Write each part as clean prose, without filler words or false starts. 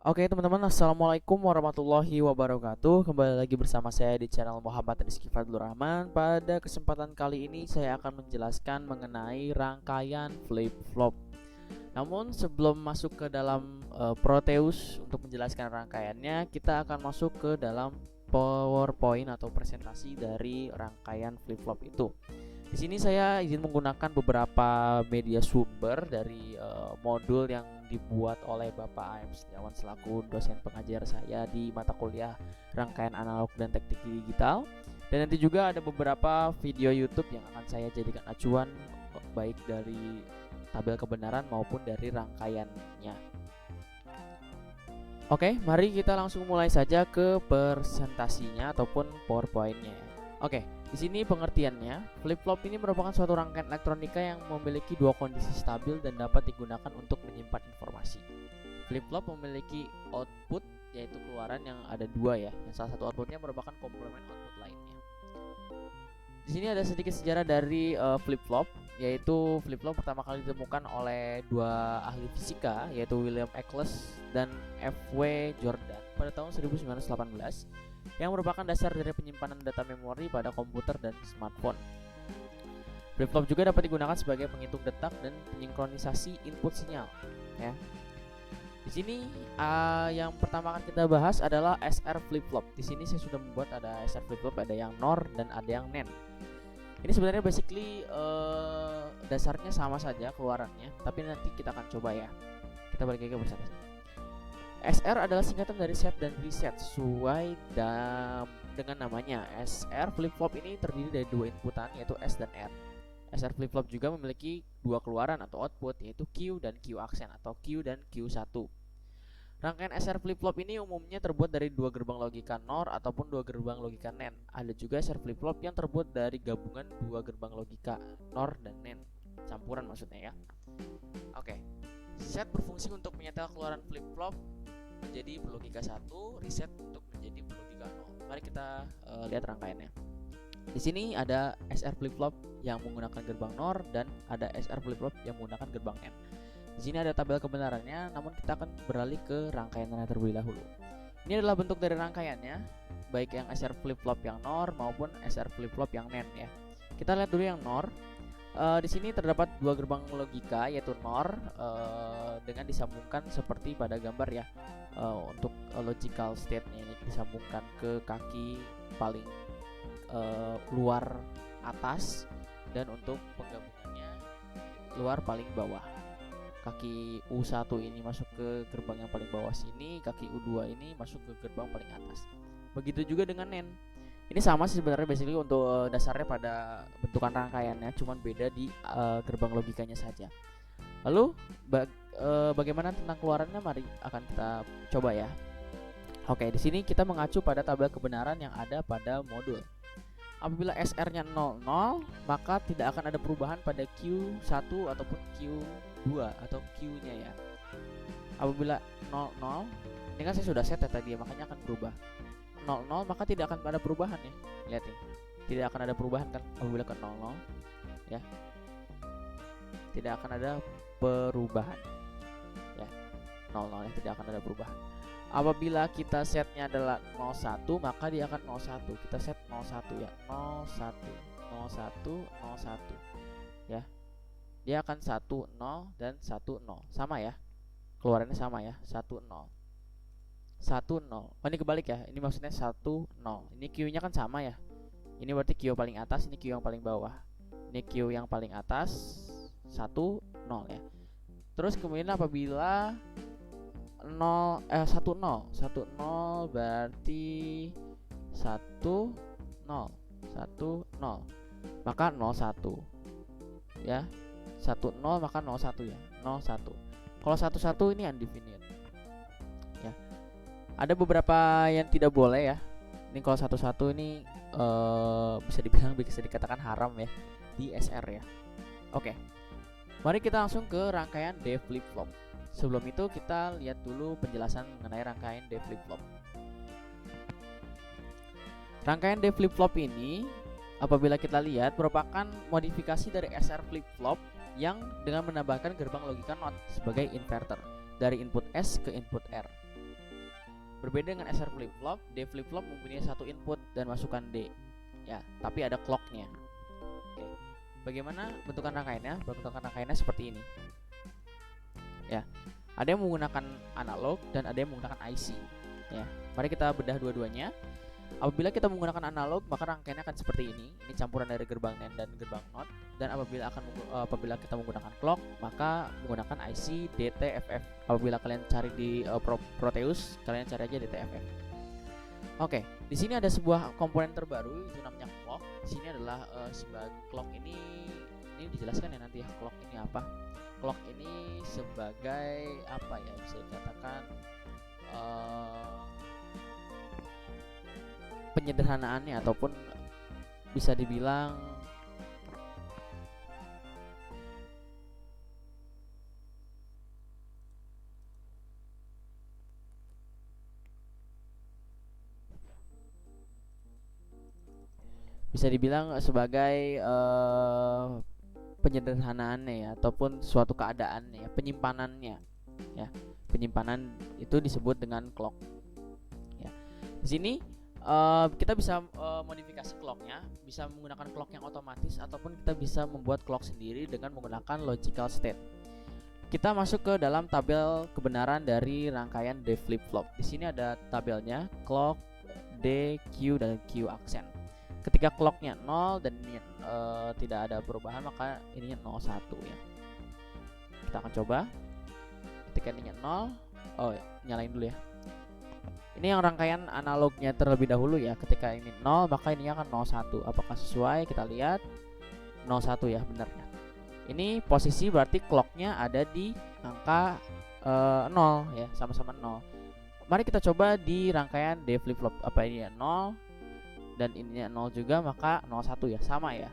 Oke teman-teman, Assalamualaikum warahmatullahi wabarakatuh. Kembali lagi bersama saya di channel Muhammad Rizky Fadlur Rahman. Pada kesempatan kali ini saya akan menjelaskan mengenai rangkaian flip-flop. Namun sebelum masuk ke dalam Proteus untuk menjelaskan rangkaiannya, kita akan masuk ke dalam PowerPoint atau presentasi dari rangkaian flip-flop itu. Di sini saya izin menggunakan beberapa media sumber dari modul yang dibuat oleh Bapak AM Setiawan selaku dosen pengajar saya di mata kuliah rangkaian analog dan teknik digital. Dan nanti juga ada beberapa video YouTube yang akan saya jadikan acuan baik dari tabel kebenaran maupun dari rangkaiannya. Oke, mari kita langsung mulai saja ke presentasinya ataupun PowerPoint-nya. Oke, di sini pengertiannya, flip-flop ini merupakan suatu rangkaian elektronika yang memiliki dua kondisi stabil dan dapat digunakan untuk menyimpan informasi. Flip-flop memiliki output, yaitu keluaran yang ada dua ya, yang salah satu outputnya merupakan komplement output lainnya. Di sini ada sedikit sejarah dari flip-flop, yaitu flip-flop pertama kali ditemukan oleh dua ahli fisika, yaitu William Eccles dan F.W. Jordan pada tahun 1918, yang merupakan dasar dari penyimpanan data memori pada komputer dan smartphone. Flip-flop juga dapat digunakan sebagai penghitung detak dan pensinkronisasi input sinyal. Ya. Di sini yang pertama akan kita bahas adalah SR flip-flop. Di sini saya sudah membuat ada SR flip-flop, ada yang NOR dan ada yang NAND. Ini sebenarnya basically dasarnya sama saja keluarannya, tapi nanti kita akan coba ya. Kita balik lagi ke presentasi. SR adalah singkatan dari set dan reset sesuai dengan namanya. SR flip-flop ini terdiri dari dua inputan yaitu S dan R. SR flip-flop juga memiliki dua keluaran atau output yaitu Q dan Q aksen atau Q dan Q1. Rangkaian SR flip-flop ini umumnya terbuat dari dua gerbang logika NOR ataupun dua gerbang logika NAND. Ada juga SR flip-flop yang terbuat dari gabungan dua gerbang logika NOR dan NAND. Campuran maksudnya ya. Oke. Set berfungsi untuk menyetel keluaran flip-flop menjadi berlogika 1, reset untuk menjadi berlogika 0. Mari kita lihat rangkaiannya. Di sini ada SR flip-flop yang menggunakan gerbang NOR dan ada SR flip-flop yang menggunakan gerbang NAND. Di sini ada tabel kebenarannya, namun kita akan beralih ke rangkaiannya terlebih dahulu. Ini adalah bentuk dari rangkaiannya, baik yang SR flip-flop yang NOR maupun SR flip-flop yang NAND ya. Kita lihat dulu yang NOR. Di sini terdapat dua gerbang logika yaitu NOR dengan disambungkan seperti pada gambar ya. Untuk logical state-nya ini disambungkan ke kaki paling luar atas dan untuk penggabungannya luar paling bawah. Kaki U1 ini masuk ke gerbang yang paling bawah sini, kaki U2 ini masuk ke gerbang paling atas. Begitu juga dengan NAND. Ini sama sih sebenarnya basically untuk dasarnya pada bentukan rangkaiannya, cuman beda di gerbang logikanya saja. Lalu bagaimana tentang keluarannya? Mari akan kita coba ya. Oke, di sini kita mengacu pada tabel kebenaran yang ada pada modul. Apabila SR-nya 00, maka tidak akan ada perubahan pada Q1 ataupun Q2 atau Q-nya ya. Apabila 00, ini kan saya sudah set ya tadi, makanya akan berubah. 00 maka tidak akan ada perubahan ya. Lihat nih. Tidak akan ada perubahan kan apabila ke 00 ya. Tidak akan ada perubahan. Ya. 00 ya, tidak akan ada perubahan. Apabila kita setnya adalah 01 maka dia akan 01. Kita set 01 ya. 01 01 01 ya. Dia akan 1 0 dan 1 0. Sama ya. Keluarannya sama ya. 1 0 1 0. Oh ini kebalik ya. Ini maksudnya 1 0. Ini Q-nya kan sama ya. Ini berarti Q paling atas, ini Q yang paling bawah. Ini Q yang paling atas 1 0 ya. Terus kemudian apabila 1 0 berarti 1 0 maka 01 ya. 1 0 maka 01 ya. 01. Kalau 11 ini undefinite. Ya. Ada beberapa yang tidak boleh ya. Ini kalau 11 ini bisa dikatakan haram ya di SR ya. Oke. Mari kita langsung ke rangkaian D flip-flop. Sebelum itu kita lihat dulu penjelasan mengenai rangkaian D flip-flop. Rangkaian D flip-flop ini apabila kita lihat merupakan modifikasi dari SR flip-flop yang dengan menambahkan gerbang logika NOT sebagai inverter dari input S ke input R. Berbeda dengan SR flip-flop, D flip-flop mempunyai satu input dan masukan D. Ya, tapi ada clocknya. Oke. Bagaimana bentukan rangkaiannya? Bentukan rangkaiannya seperti ini. Ya. Ada yang menggunakan analog dan ada yang menggunakan IC. Ya. Mari kita bedah dua-duanya. Apabila kita menggunakan analog, maka rangkaiannya akan seperti ini. Ini campuran dari gerbang NAND dan gerbang NOT. Dan apabila kita menggunakan clock, maka menggunakan IC DTFF. Apabila kalian cari di Proteus, kalian cari aja DTFF. Oke, di sini ada sebuah komponen terbaru, itu namanya clock. Di sini adalah sebagai clock ini dijelaskan ya nanti ya, clock ini apa. Clock ini sebagai apa ya, bisa dikatakan penyederhanaannya, ataupun bisa dibilang sebagai penyederhanaannya ya, ataupun suatu keadaannya ya, penyimpanannya ya. Penyimpanan itu disebut dengan clock ya. Di sini kita bisa modifikasi clocknya, bisa menggunakan clock yang otomatis ataupun kita bisa membuat clock sendiri dengan menggunakan logical state. Kita masuk ke dalam tabel kebenaran dari rangkaian D flip-flop. Di sini ada tabelnya clock, D, Q, dan Q aksen. Ketika clocknya 0 dan ini tidak ada perubahan, maka ininya 01 ya. Kita akan coba. Ketika ininya 0, nyalain dulu ya. Ini yang rangkaian analognya terlebih dahulu ya. Ketika ini 0, maka ini akan 01. Apakah sesuai? Kita lihat 01 ya, benar ya. Ini posisi berarti clocknya ada di angka 0 ya, sama-sama 0. Mari kita coba di rangkaian D flip-flop. Apa ini ya 0 dan ininya 0 juga, maka 01 ya, sama ya.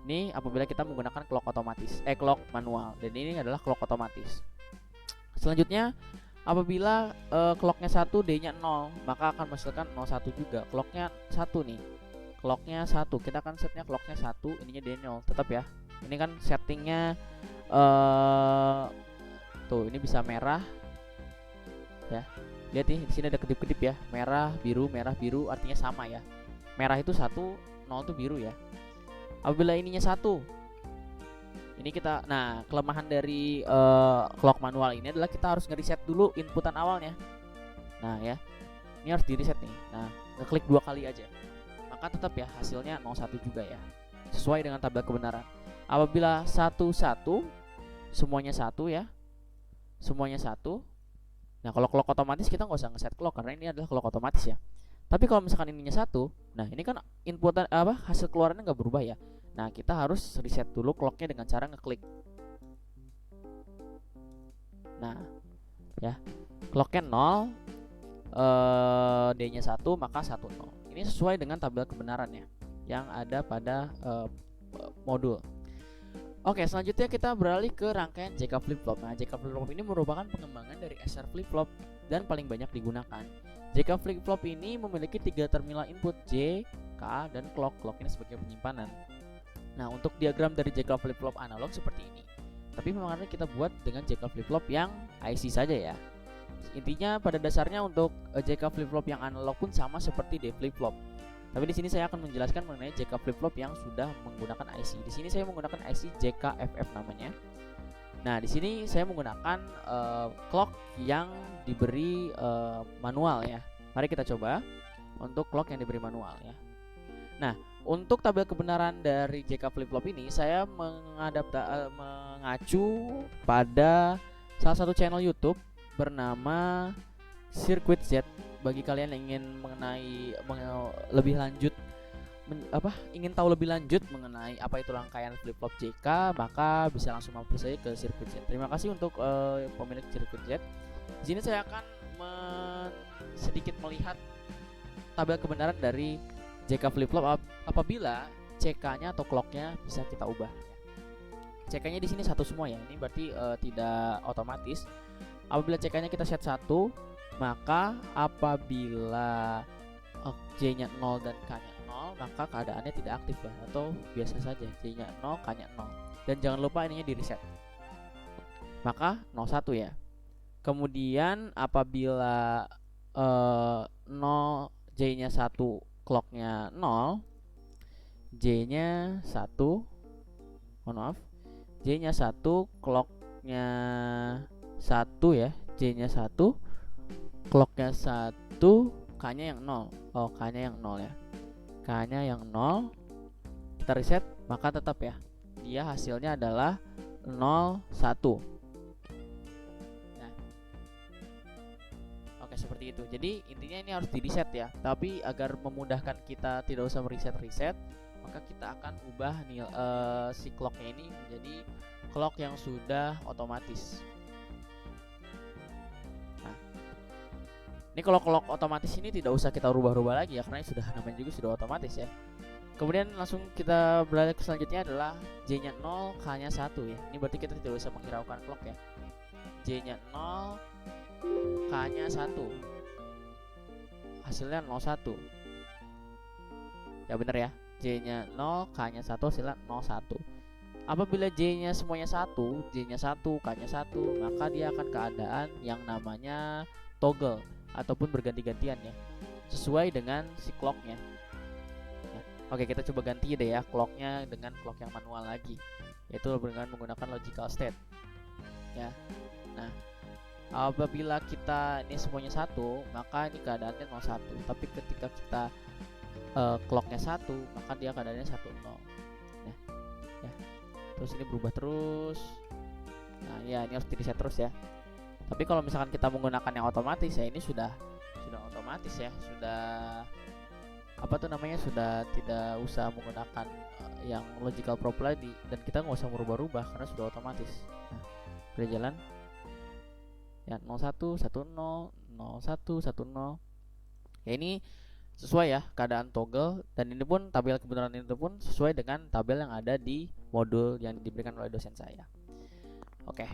Ini apabila kita menggunakan clock otomatis, clock manual, dan ini adalah clock otomatis. Selanjutnya, apabila clocknya 1, D-nya 0, maka akan menghasilkan 01 juga. Clocknya 1 nih, clocknya 1, kita akan setnya clocknya 1, ininya D0, tetap ya. Ini kan settingnya tuh, ini bisa merah ya. Lihat nih, di sini ada kedip-kedip ya, merah biru artinya sama ya. Merah itu 1, 0 itu biru ya. Apabila ininya 1, ini kita, nah kelemahan dari clock manual ini adalah kita harus nge-reset dulu inputan awalnya. Nah ya, ini harus di-reset nih. Nah, ngeklik 2 kali aja, maka tetap ya hasilnya 01 juga ya, sesuai dengan tabel kebenaran. Apabila 11, semuanya 1 ya, semuanya 1. Nah kalau clock otomatis kita nggak usah ngeset clock karena ini adalah clock otomatis ya. Tapi kalau misalkan ininya 1, nah ini kan inputan hasil keluarannya nggak berubah ya. Nah kita harus reset dulu clocknya dengan cara ngeklik. Nah ya, clocknya 0, D-nya 1, maka 1 0. Ini sesuai dengan tabel kebenarannya yang ada pada modul. Oke, selanjutnya kita beralih ke rangkaian JK flip-flop. Nah, JK flip-flop ini merupakan pengembangan dari SR flip-flop dan paling banyak digunakan. JK flip-flop ini memiliki 3 terminal input, J, K, dan clock. Clock ini sebagai penyimpanan. Nah, untuk diagram dari JK flip-flop analog seperti ini. Tapi memang kita buat dengan JK flip-flop yang IC saja ya. Intinya pada dasarnya untuk JK flip-flop yang analog pun sama seperti D flip-flop. Tapi di sini saya akan menjelaskan mengenai JK flip-flop yang sudah menggunakan IC. Di sini saya menggunakan IC JKFF namanya. Nah, di sini saya menggunakan clock yang diberi manual ya. Mari kita coba untuk clock yang diberi manual ya. Nah, untuk tabel kebenaran dari JK flip-flop ini saya mengacu pada salah satu channel YouTube bernama Circuit Z. Bagi kalian yang ingin ingin tahu lebih lanjut mengenai apa itu rangkaian flip-flop JK, maka bisa langsung mampir saja ke Circuit Z. Terima kasih untuk pemilik Circuit Z. Di sini saya akan sedikit melihat tabel kebenaran dari JK flip-flop apabila CK-nya atau clock-nya bisa kita ubah. CK-nya di sini 1 semua ya. Ini berarti tidak otomatis. Apabila CK-nya kita set 1, maka apabila J-nya 0 dan K-nya 0, maka keadaannya tidak aktif ya, atau biasa saja, J-nya 0, K-nya 0. Dan jangan lupa ininya di reset, maka 01 ya. Kemudian apabila 0 J-nya 1 clocknya 0, J-nya 1, mohon maaf, J-nya 1 clocknya 1 ya, J-nya 1 clocknya 1, K-nya yang 0. Oh, K-nya yang 0 ya. K-nya yang 0. Kita reset, maka tetap ya, dia hasilnya adalah 0, 1. Nah, oke, seperti itu. Jadi intinya ini harus di reset ya. Tapi agar memudahkan kita tidak usah reset, maka kita akan ubah si clocknya ini menjadi clock yang sudah otomatis. Nah, ini kalau clock otomatis ini tidak usah kita rubah-rubah lagi ya, karena sudah namanya juga sudah otomatis ya. Kemudian langsung kita beralih ke selanjutnya adalah J-nya 0, K-nya 1 ya. Ini berarti kita tidak usah menghiraukan clock ya. J-nya 0, K-nya 1. Hasilnya 01. Ya bener ya. J-nya 0, K-nya 1, hasilnya 01. Apabila J-nya semuanya 1, J-nya 1, K-nya 1, maka dia akan keadaan yang namanya toggle ataupun berganti-gantian ya, sesuai dengan si clocknya. Oke, kita coba ganti deh ya clocknya dengan clock yang manual lagi, yaitu dengan menggunakan logical state ya. Nah, apabila kita ini semuanya 1, maka ini keadaannya 01. Tapi ketika kita clocknya 1, maka dia keadaannya 10. Nah, ya. Terus ini berubah terus. Nah, ya ini harus di reset terus ya. Tapi kalau misalkan kita menggunakan yang otomatis ya, ini sudah otomatis ya, sudah sudah tidak usah menggunakan yang logical prop lagi, dan kita nggak usah merubah-rubah karena sudah otomatis. Nah, udah jalan ya, 01 10 01 10 ya. Ini sesuai ya keadaan toggle, dan ini pun tabel kebenaran itu pun sesuai dengan tabel yang ada di modul yang diberikan oleh dosen saya. Oke,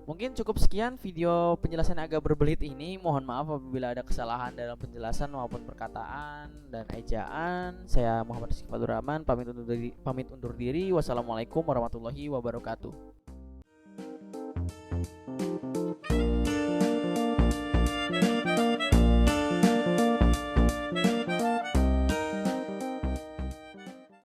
mungkin cukup sekian video penjelasan agak berbelit ini. Mohon maaf apabila ada kesalahan dalam penjelasan maupun perkataan dan ejaan. Saya Muhammad Rizky Fatur Rahman, pamit undur diri. Wassalamualaikum warahmatullahi wabarakatuh.